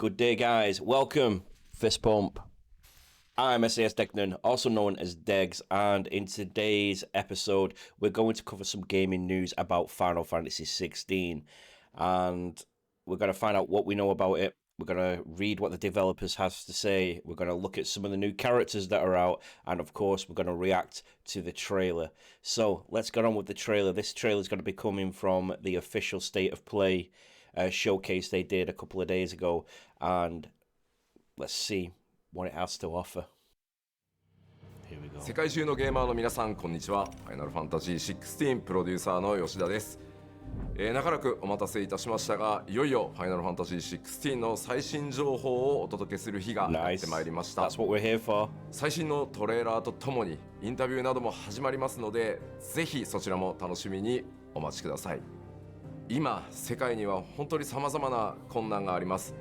Good day, guys. Welcome, Fist Pump. I'm SAS Degnan, also known as Degs, and in today's episode, we're going to cover some gaming news about Final Fantasy 16, and we're going to find out what we know about it. We're going to read what the developers have to say. We're going to look at some of the new characters that are out, and of course, we're going to react to the trailer. So let's get on with the trailer. This trailer is going to be coming from the official State of Play showcase they did a couple of days ago, and let's see what it has to offer. Here we go. 世界中のゲーマーの皆さんこんにちは。ファイナルファンタジー16プロデューサーの吉田です。長らくお待たせいたしましたが、いよいよファイナルファンタジー16の最新情報をお届けする日がやってまいりました。That's what we're here for. 最新のトレーラーとともにインタビューなども始まりますので、ぜひそちらも楽しみにお待ちください。今世界には本当に様々な困難があります。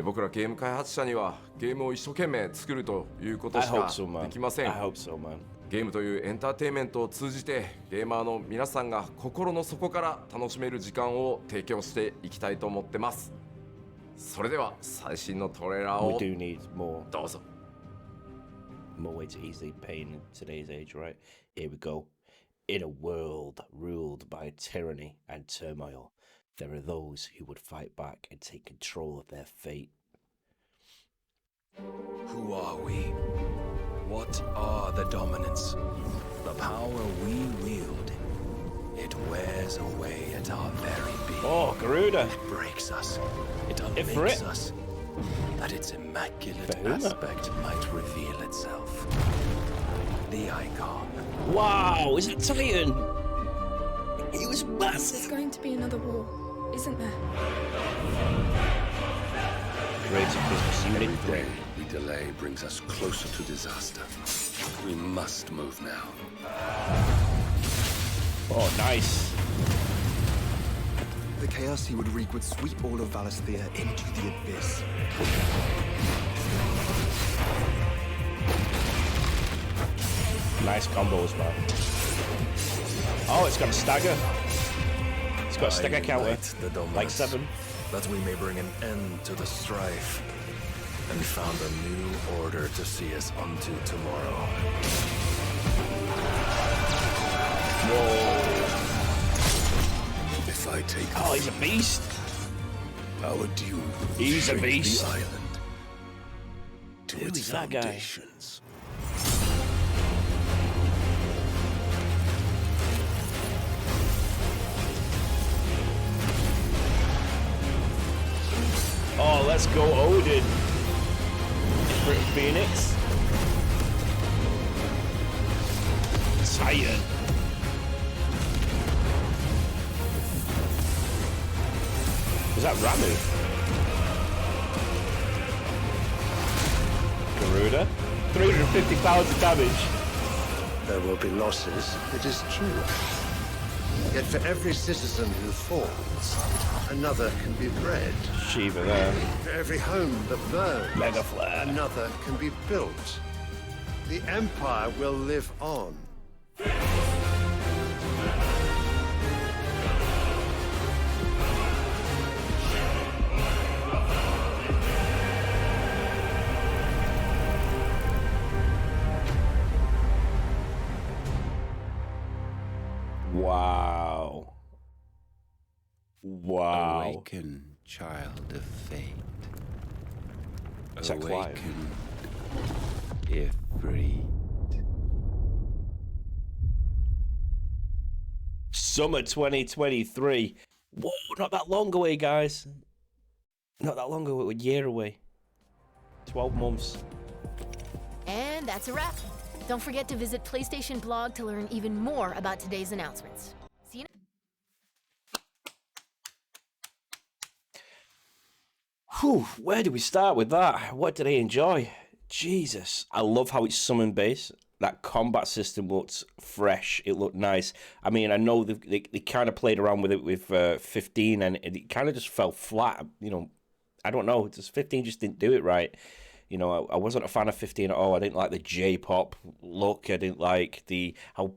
僕らゲーム開発者にはゲームを一生懸命作るということしかできません。ゲームというエンターテインメントを通じてゲーマーの皆さんが心の底から楽しめる時間を提供していきたいと思ってます。それでは最新のトレーラーをどうぞ。 More way to easily pain in today's age, right? Here we go. In a world ruled by tyranny and turmoil, there are those who would fight back and take control of their fate. Who are we? What are the dominants? The power we wield, it wears away at our very being. Oh, Garuda! It breaks us. It unmakes us. That its immaculate aspect might reveal itself. The icon. Wow, is it Titan? He was massive! There's going to be another war, isn't there? Great business unit. Every day we delay brings us closer to disaster. We must move now. Oh, nice. The chaos he would wreak would sweep all of Valisthea into the abyss. Nice combos, man. Oh, it's got a stagger. It's got a stagger counter. Like 7. That we may bring an end to the strife and found a new order to see us unto tomorrow. Whoa. If I take Oh, he's a beast. Our due. He's a beast. The island to Who its is that guy? foundations. Oh, let's go Odin. Different Phoenix. Titan. Is that Ramu? Garuda? 350,000 damage. There will be losses, it is true. Yet for every citizen who falls, another can be bred. Shiva there. For every home that burns, Mega Flare. another can be built. The Empire will live on. Wow. Wow. Awaken, child of fate. Is that Clive? Awaken, Ifrit. Summer 2023. Whoa, not that long away, guys. Not that long away, a year away. 12 months. And that's a wrap. Don't forget to visit PlayStation Blog to learn even more about today's announcements. See you Whew, where do we start with that? What did I enjoy? Jesus. I love how it's summon based. That combat system looked fresh. It looked nice. I mean, I know they kind of played around with it with 15 and it kind of just fell flat. You know, I don't know. Just 15 just didn't do it right. You know, I wasn't a fan of 15 at all. I didn't like the J-pop look. I didn't like how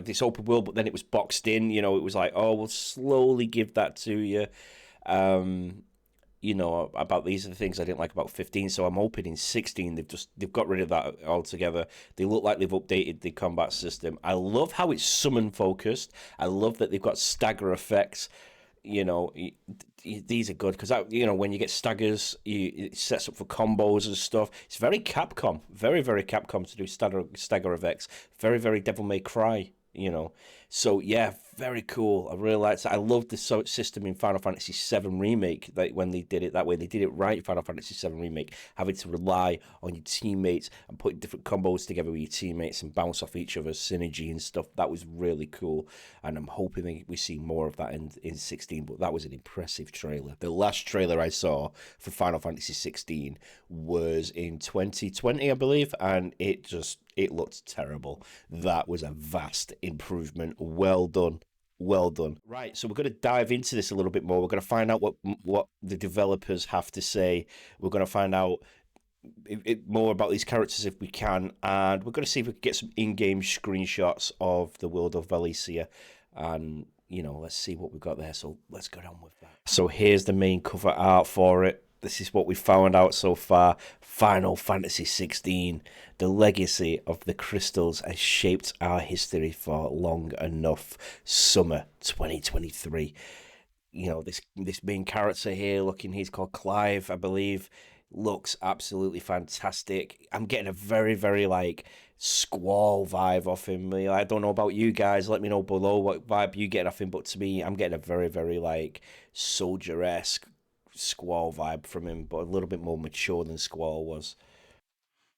this open world, but then it was boxed in. You know, it was like, oh, we'll slowly give that to you. about these are the things I didn't like about 15. So I'm hoping in 16 they've got rid of that altogether. They look like they've updated the combat system. I love how it's summon focused. I love that they've got stagger effects. These are good because when you get staggers, it sets up for combos and stuff. It's very Capcom, very very Capcom to do stagger effects. Very very Devil May Cry. So yeah, very cool. I really liked it. I loved the system in Final Fantasy VII Remake, that when they did it that way. They did it right in Final Fantasy VII Remake, having to rely on your teammates and putting different combos together with your teammates and bounce off each other's synergy and stuff. That was really cool, and I'm hoping we see more of that in 16, but that was an impressive trailer. The last trailer I saw for Final Fantasy 16 was in 2020, I believe, and it looked terrible. That was a vast improvement. Well done. Well done. Right, so we're going to dive into this a little bit more. We're going to find out what the developers have to say. We're going to find out more about these characters if we can, and we're going to see if we can get some in-game screenshots of the world of Valencia, and let's see what we've got there. So let's get on with that. So here's the main cover art for it. This is what we found out so far. Final Fantasy 16, the legacy of the crystals has shaped our history for long enough. Summer 2023. This main character here, he's called Clive, I believe, looks absolutely fantastic. I'm getting a very, very Squall vibe off him. I don't know about you guys. Let me know below what vibe you get off him. But to me, I'm getting a very, very soldier-esque Squall vibe from him, but a little bit more mature than Squall was.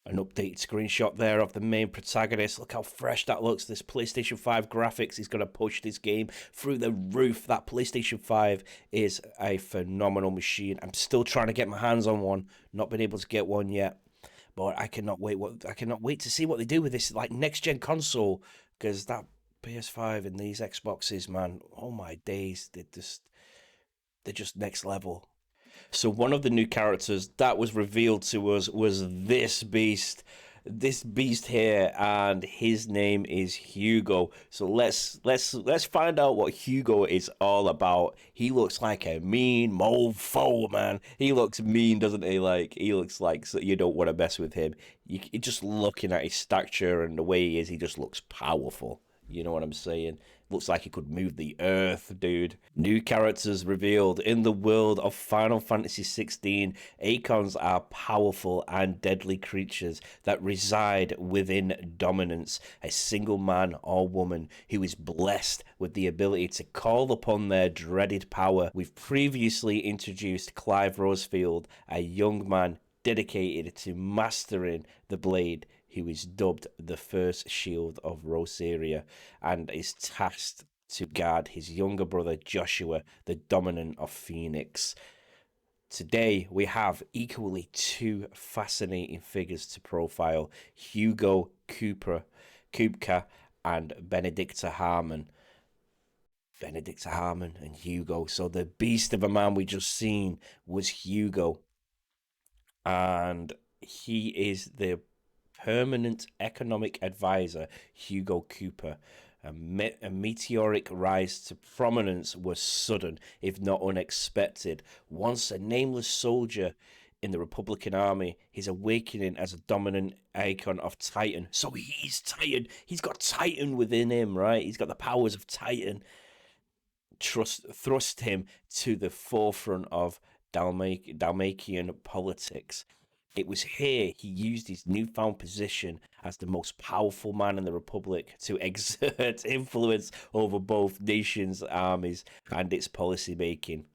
An updated screenshot there of the main protagonist. Look how fresh that looks. This PlayStation 5 graphics is going to push this game through the roof. That PlayStation 5 is a phenomenal machine. I'm still trying to get my hands on one. Not been able to get one yet, but I cannot wait to see what they do with this next gen console, because that PS5 and these Xboxes, man, oh my days, they're just next level. So one of the new characters that was revealed to us was this beast here, and his name is Hugo. So let's find out what Hugo is all about. He looks like a mean mofo, man. He looks mean, doesn't he? He looks like you don't want to mess with him. You just looking at his stature and the way he is, he just looks powerful. You know what I'm saying? Looks like he could move the earth, dude. New characters revealed. In the world of Final Fantasy XVI, Archons are powerful and deadly creatures that reside within dominance. A single man or woman who is blessed with the ability to call upon their dreaded power. We've previously introduced Clive Rosefield, a young man dedicated to mastering the blade, who is dubbed the First Shield of Rosaria and is tasked to guard his younger brother Joshua, the Dominant of Phoenix. Today we have equally two fascinating figures to profile: Hugo Kupka and Benedicta Harmon. Benedicta Harmon and Hugo. So the beast of a man we just seen was Hugo, and he is the permanent economic advisor, Hugo Cooper. A meteoric rise to prominence was sudden, if not unexpected. Once a nameless soldier in the Republican Army, his awakening as a dominant icon of Titan. So he's Titan. He's got Titan within him, right? He's got the powers of Titan. Thrust him to the forefront of Dalmatian politics. It was here he used his newfound position as the most powerful man in the Republic to exert influence over both nations' armies and its policy making,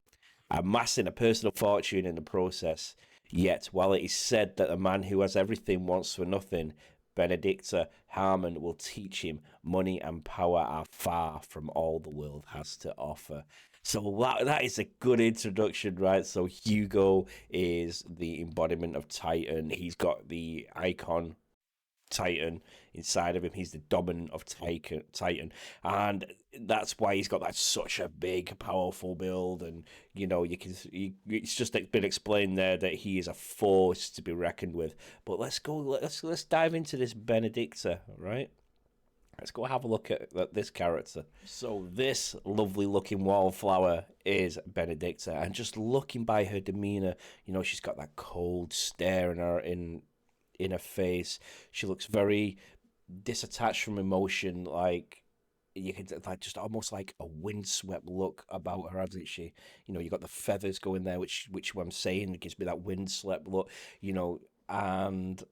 amassing a personal fortune in the process. Yet, while it is said that a man who has everything wants for nothing, Benedicta Harmon will teach him money and power are far from all the world has to offer. So that is a good introduction, right? So Hugo is the embodiment of Titan. He's got the icon Titan inside of him. He's the dominant of Titan, and that's why he's got such a big, powerful build. And it's just been explained there that he is a force to be reckoned with. But let's dive into this Benedicta, right? Let's go have a look at this character. So this lovely looking wallflower is Benedicta, and just looking by her demeanor, you know, she's got that cold stare in her face. She looks very disattached from emotion, like you could like just almost like a windswept look about her, hasn't she? You know, you got the feathers going there, which I'm saying it gives me that windswept look, you know, and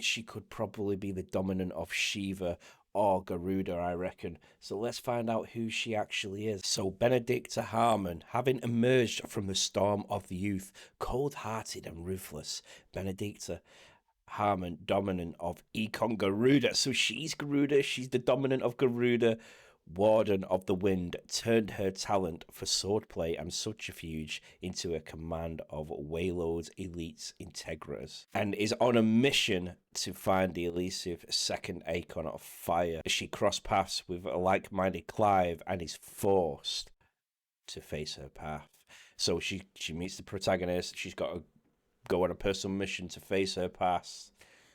she could probably be the dominant of Shiva or Garuda, I reckon. So let's find out who she actually is. So Benedicta Harmon, having emerged from the storm of youth, cold-hearted and ruthless, Benedicta Harmon, dominant of Econ Garuda. So she's Garuda, she's the dominant of Garuda. Warden of the Wind turned her talent for swordplay and subterfuge into a command of Wayload's elite integrators, and is on a mission to find the elusive second Icon of Fire. She cross paths with a like-minded Clive and is forced to face her path. So she meets the protagonist. She's got to go on a personal mission to face her past,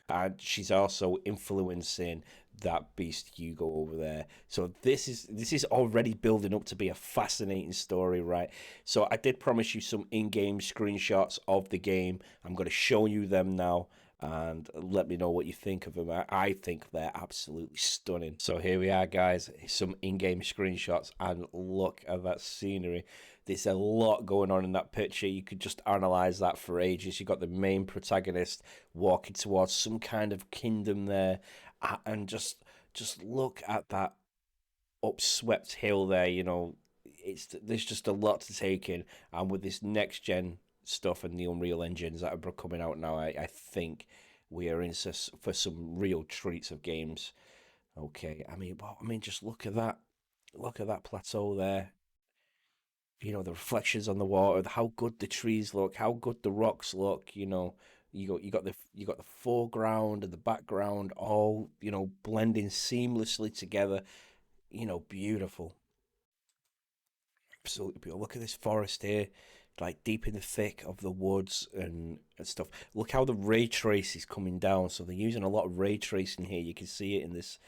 and she's also influencing that beast Hugo over there. So this is already building up to be a fascinating story, right? So I did promise you some in-game screenshots of the game. I'm going to show you them now, and let me know what you think of them. I think they're absolutely stunning. So here we are, guys, some in-game screenshots, and look at that scenery. There's a lot going on in that picture. You could just analyze that for ages. You got the main protagonist walking towards some kind of kingdom there, and just look at that upswept hill there. You know, there's just a lot to take in, and with this next gen stuff and the Unreal engines that are coming out now, I think we are in for some real treats of games. Okay, I mean, just look at that plateau there. You know, the reflections on the water, how good the trees look, how good the rocks look. You know, you got the foreground and the background all, you know, blending seamlessly together. You know, beautiful, absolutely beautiful. Look at this forest here, like deep in the thick of the woods and stuff. Look how the ray trace is coming down. So they're using a lot of ray tracing here. You can see it in this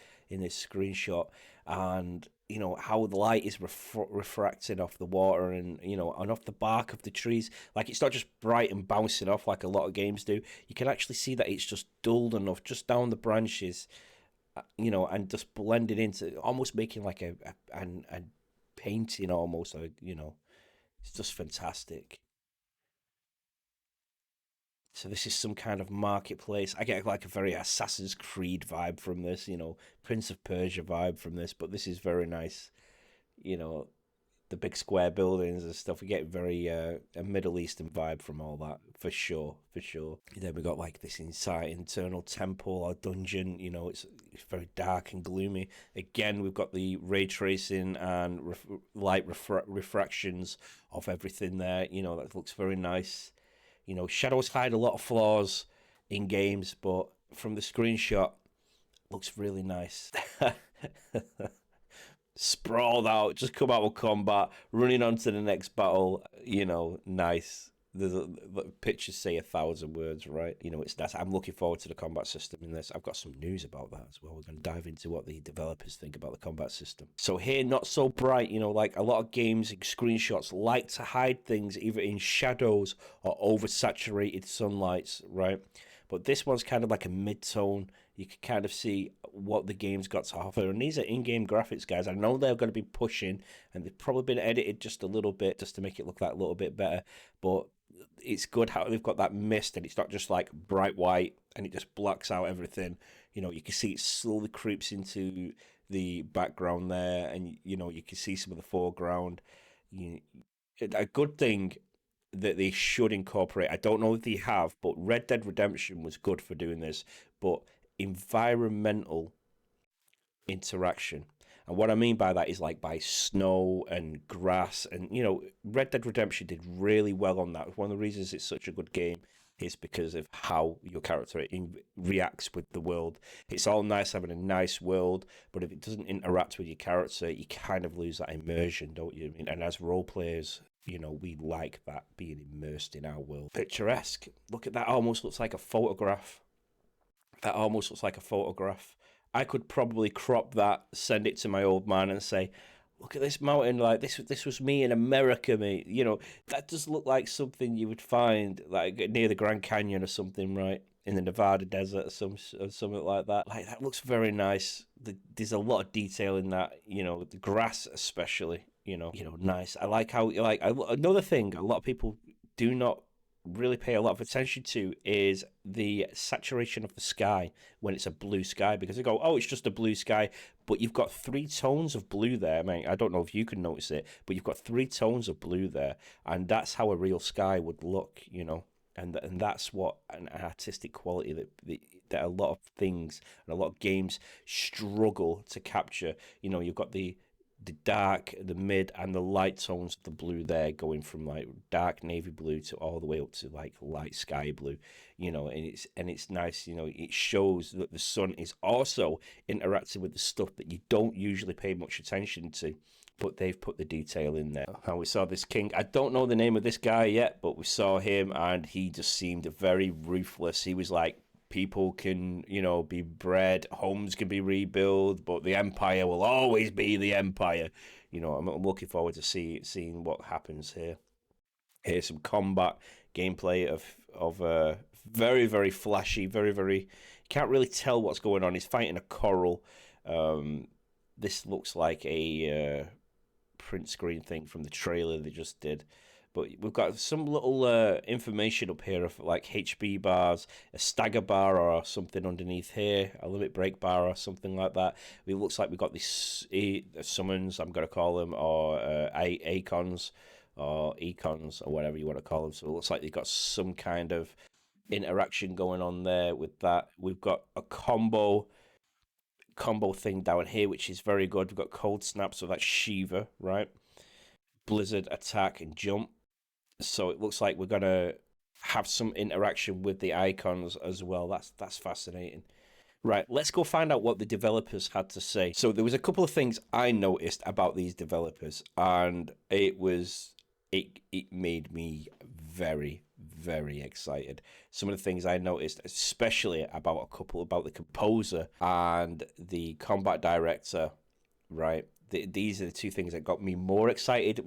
screenshot, and you know how the light is refracting off the water, and you know, and off the bark of the trees. Like, it's not just bright and bouncing off like a lot of games do. You can actually see that it's just dulled enough just down the branches, you know, and just blended into, almost making like a painting almost. You know, it's just fantastic. So this is some kind of marketplace. I get like a very Assassin's Creed vibe from this, you know, Prince of Persia vibe from this, but this is very nice. You know, the big square buildings and stuff. We get very a Middle Eastern vibe from all that, for sure, for sure. Then we got like this internal temple or dungeon. You know, it's very dark and gloomy. Again, we've got the ray tracing and light refractions of everything there. You know, that looks very nice. You know, shadows hide a lot of flaws in games, but from the screenshot, looks really nice. Sprawled out, just come out of combat, running on to the next battle. You know, nice. The pictures say 1,000 words, right? You know, it's nice. I'm looking forward to the combat system in this. I've got some news about that as well. We're going to dive into what the developers think about the combat system. So here, not so bright. You know, like a lot of games, screenshots like to hide things either in shadows or oversaturated sunlights, right? But this one's kind of like a mid-tone. You can kind of see what the game's got to offer. And these are in-game graphics, guys. I know they're going to be pushing, and they've probably been edited just a little bit just to make it look that little bit better. But it's good how they've got that mist, and it's not just like bright white and it just blocks out everything. You know, you can see it slowly creeps into the background there, and you know, you can see some of the foreground. A good thing that they should incorporate, I don't know if they have, but Red Dead Redemption was good for doing this, but environmental interaction. And what I mean by that is like by snow and grass, and you know, Red Dead Redemption did really well on that. One of the reasons it's such a good game is because of how your character reacts with the world. It's all nice having a nice world, but if it doesn't interact with your character, you kind of lose that immersion, don't you? I mean, and as role players, you know, we like that, being immersed in our world. Picturesque. Look at that, almost looks like a photograph. That almost looks like a photograph. I could probably crop that, send it to my old man, and say, "Look at this mountain! Like this was me in America, mate. You know that does look like something you would find like near the Grand Canyon or something, right? In the Nevada desert or something like that. Like that looks very nice. There's a lot of detail in that. You know, the grass especially. Nice. I like how another thing a lot of people do not really pay a lot of attention to is the saturation of the sky when it's a blue sky, because they go, oh, it's just a blue sky, but you've got three tones of blue there. I mean, I don't know if you can notice it, but you've got three tones of blue there, and that's how a real sky would look, and that's what an artistic quality that a lot of things and a lot of games struggle to capture. You've got the dark, the mid, and the light tones of the blue there, going from like dark navy blue to all the way up to like light sky blue, and it's nice. It shows that the sun is also interacting with the stuff that you don't usually pay much attention to, but they've put the detail in there. And we saw this king. I don't know the name of this guy yet, but we saw him, and he just seemed very ruthless. He was like, people can, be bred, homes can be rebuilt, but the Empire will always be the Empire. I'm looking forward to seeing what happens here. Here's some combat gameplay of very, very flashy, very, very. Can't really tell what's going on. He's fighting a coral. This looks like a print screen thing from the trailer they just did. But we've got some little information up here of like HB bars, a stagger bar or something underneath here, a limit break bar or something like that. It looks like we've got these summons, I'm going to call them, or icons or econs or whatever you want to call them. So it looks like they've got some kind of interaction going on there with that. We've got a combo thing down here, which is very good. We've got cold snap, so that's Shiva, right? Blizzard, attack, and jump. So it looks like we're going to have some interaction with the icons as well. That's fascinating. Right, let's go find out what the developers had to say. So there was a couple of things I noticed about these developers, and it made me very, very excited. Some of the things I noticed, especially about the composer and the combat director, right? These are the two things that got me more excited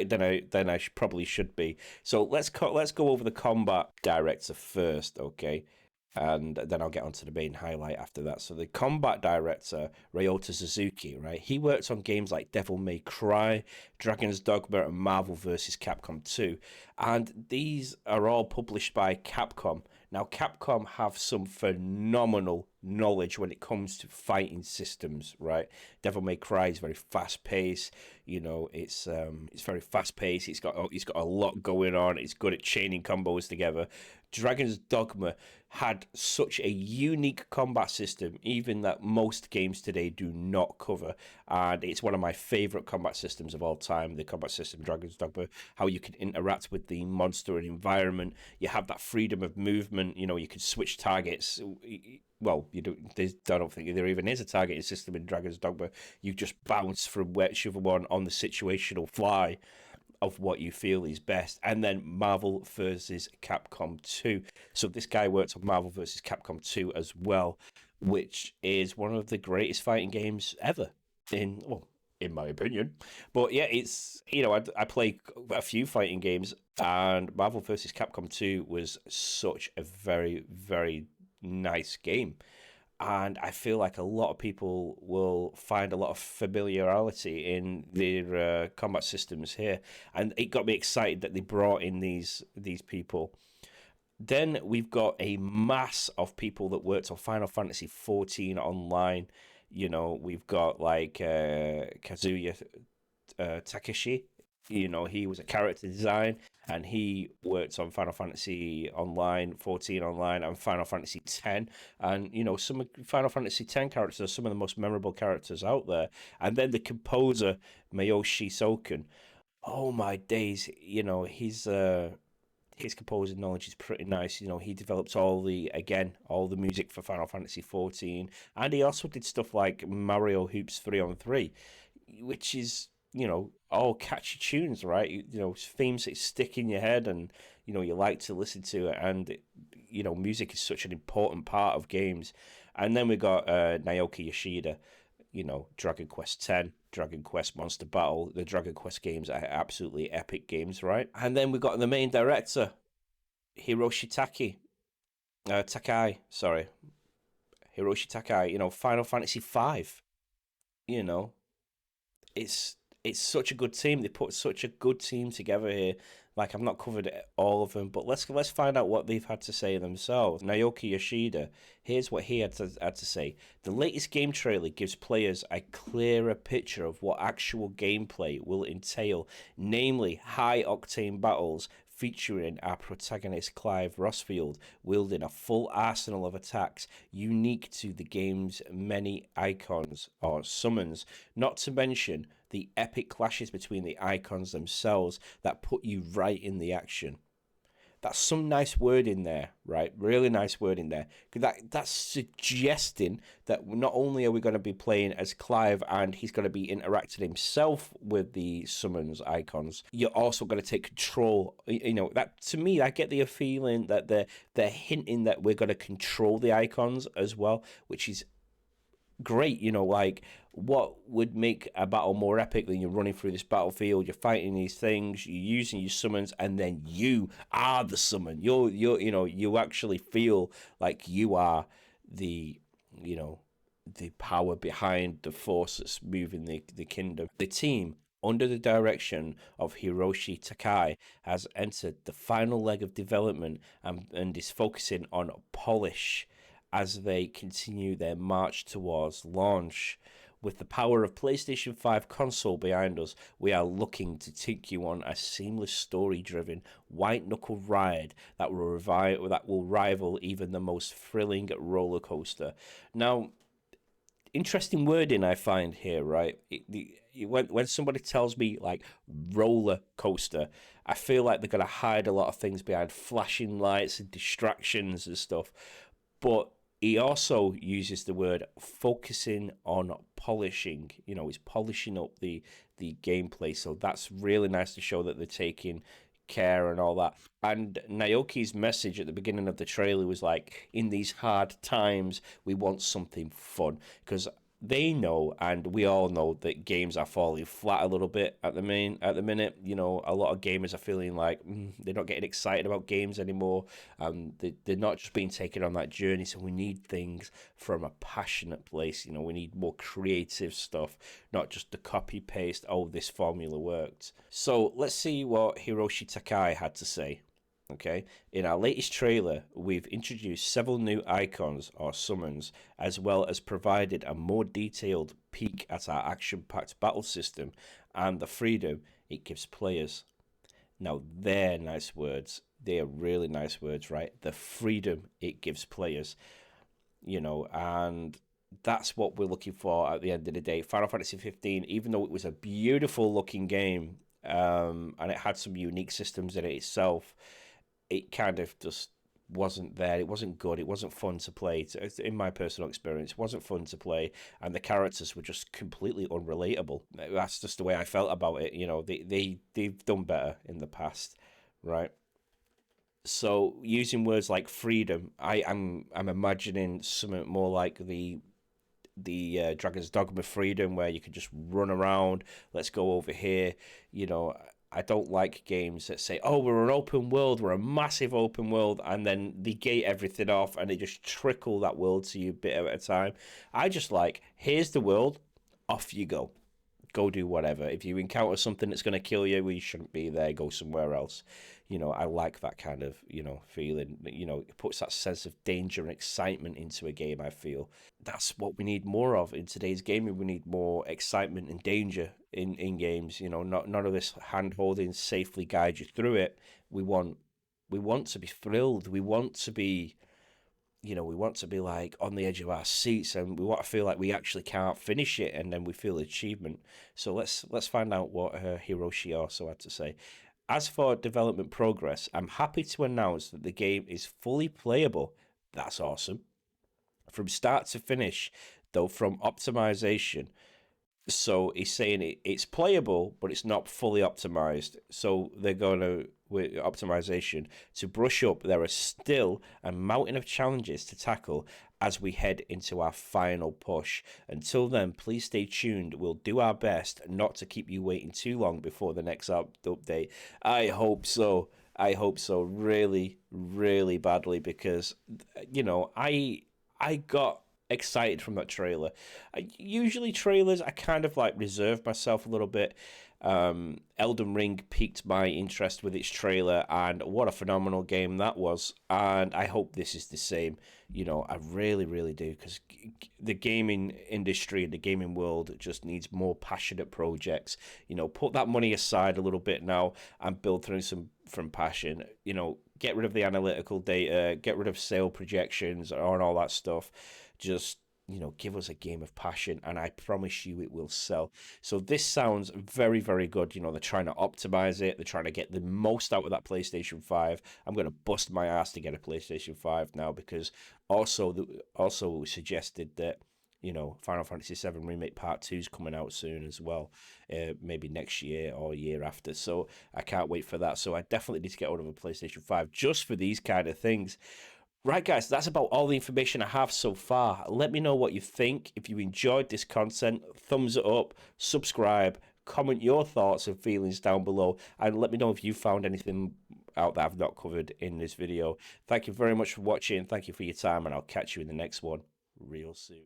than I probably should be. So let's go over the combat director first, okay? And then I'll get onto the main highlight after that. So the combat director, Ryota Suzuki, right? He worked on games like Devil May Cry, Dragon's Dogma, and Marvel vs. Capcom 2. And these are all published by Capcom. Now, Capcom have some phenomenal knowledge when it comes to fighting systems, right? Devil May Cry is very fast-paced. It's very fast-paced. It's got a lot going on. It's good at chaining combos together. Dragon's Dogma had such a unique combat system, even that most games today do not cover. And it's one of my favorite combat systems of all time, the combat system Dragon's Dogma, how you can interact with the monster and environment. You have that freedom of movement. You can switch targets. Well, I don't think there even is a targeting system in Dragon's Dogma. You just bounce from whichever one on the situational fly of what you feel is best. And then Marvel vs. Capcom 2. So this guy worked on Marvel vs. Capcom 2 as well, which is one of the greatest fighting games ever, in my opinion. But yeah, it's, I play a few fighting games, and Marvel vs. Capcom 2 was such a very, very nice game. And I feel like a lot of people will find a lot of familiarity in their combat systems here. And it got me excited that they brought in these people. Then we've got a mass of people that worked on Final Fantasy XIV Online. We've got like Kazuya Takeshi. He was a character design, and he worked on Final Fantasy Online, 14 Online, and Final Fantasy X. And, some Final Fantasy X characters are some of the most memorable characters out there. And then the composer, Mayoshi Soken. Oh, my days. His composing knowledge is pretty nice. He developed all the music for Final Fantasy XIV. And he also did stuff like Mario Hoops 3-on-3, which is, all catchy tunes, right? Themes that stick in your head, and you like to listen to it. And music is such an important part of games. And then we got Naoki Yoshida, Dragon Quest X, Dragon Quest Monster Battle. The Dragon Quest games are absolutely epic games, right? And then we got the main director, Hiroshi Takai, sorry. Hiroshi Takai, Final Fantasy V. It's such a good team. They put such a good team together here. Like, I've not covered all of them, but let's find out what they've had to say themselves. Naoki Yoshida, here's what he had to say. The latest game trailer gives players a clearer picture of what actual gameplay will entail, namely high-octane battles featuring our protagonist Clive Rossfield wielding a full arsenal of attacks unique to the game's many icons or summons, not to mention the epic clashes between the icons themselves that put you right in the action. That's some nice word in there, right? Really nice word in there. That's suggesting that not only are we going to be playing as Clive and he's going to be interacting himself with the summons icons, you're also going to take control. That to me, I get the feeling that they're hinting that we're going to control the icons as well, which is great. Like, what would make a battle more epic than you're running through this battlefield, you're fighting these things, you're using your summons, and then you are the summon. You actually feel like you are the power behind the force that's moving the kingdom. The team, under the direction of Hiroshi Takai, has entered the final leg of development and is focusing on polish as they continue their march towards launch. With the power of PlayStation 5 console behind us, we are looking to take you on a seamless story-driven, white-knuckle ride that will rival even the most thrilling roller coaster. Now, interesting wording I find here, right? When somebody tells me, like, roller coaster, I feel like they're going to hide a lot of things behind flashing lights and distractions and stuff. But he also uses the word focusing on polishing. He's polishing up the gameplay. So that's really nice to show that they're taking care and all that. And Naoki's message at the beginning of the trailer was like, in these hard times, we want something fun. Because they know, and we all know, that games are falling flat a little bit at the minute. A lot of gamers are feeling like they're not getting excited about games anymore. They're not just being taken on that journey. So we need things from a passionate place. We need more creative stuff, not just the copy paste. Oh, this formula worked. So let's see what Hiroshi Takai had to say. Okay, in our latest trailer, we've introduced several new icons or summons, as well as provided a more detailed peek at our action-packed battle system and the freedom it gives players. Now, they're nice words. They're really nice words, right? The freedom it gives players, and that's what we're looking for at the end of the day. Final Fantasy 15, even though it was a beautiful-looking game, and it had some unique systems in it itself, it kind of just wasn't there. It wasn't good. It wasn't fun to play. In my personal experience, it wasn't fun to play, and the characters were just completely unrelatable. That's just the way I felt about it. They've done better in the past, right? So using words like freedom, I'm imagining something more like the Dragon's Dogma freedom, where you can just run around. Let's go over here. I don't like games that say, oh, we're an open world, we're a massive open world, and then they gate everything off and they just trickle that world to you bit at a time. I just like, here's the world, off you go. Go do whatever. If you encounter something that's going to kill you, well, you shouldn't be there, go somewhere else. I like that kind of, feeling. It puts that sense of danger and excitement into a game, I feel. That's what we need more of in today's gaming. We need more excitement and danger in games. None of this hand-holding, safely guide you through it. We want to be thrilled. We want to be... we want to be like on the edge of our seats, and we want to feel like we actually can't finish it, and then we feel achievement. So let's find out what Hiroshi also had to say. As for development progress, I'm happy to announce that the game is fully playable. That's awesome. From start to finish, though, from optimization. So he's saying it's playable, but it's not fully optimized. So we're going with optimization to brush up, there are still a mountain of challenges to tackle as we head into our final push. Until then, please stay tuned. We'll do our best not to keep you waiting too long before the next update. I hope so. I hope so really, really badly, because, you know, I got excited from that trailer. Usually trailers, I kind of like reserve myself a little bit. Elden Ring piqued my interest with its trailer, and what a phenomenal game that was. And I hope this is the same. You know, I really, really do, because the gaming industry and the gaming world just needs more passionate projects. You know, put that money aside a little bit now and build through some from passion. You know, get rid of the analytical data, get rid of sale projections and all that stuff. Just, you know, give us a game of passion, and I promise you it will sell. So this sounds very, very good. You know, they're trying to optimize it. They're trying to get the most out of that PlayStation 5. I'm going to bust my ass to get a PlayStation 5 now, because also suggested that, you know, Final Fantasy VII Remake Part 2 is coming out soon as well, maybe next year or year after. So I can't wait for that. So I definitely need to get hold of a PlayStation 5 just for these kind of things. Right, guys, that's about all the information I have so far. Let me know what you think. If you enjoyed this content, thumbs it up, subscribe, comment your thoughts and feelings down below, and let me know if you found anything out that I've not covered in this video. Thank you very much for watching. Thank you for your time, and I'll catch you in the next one real soon.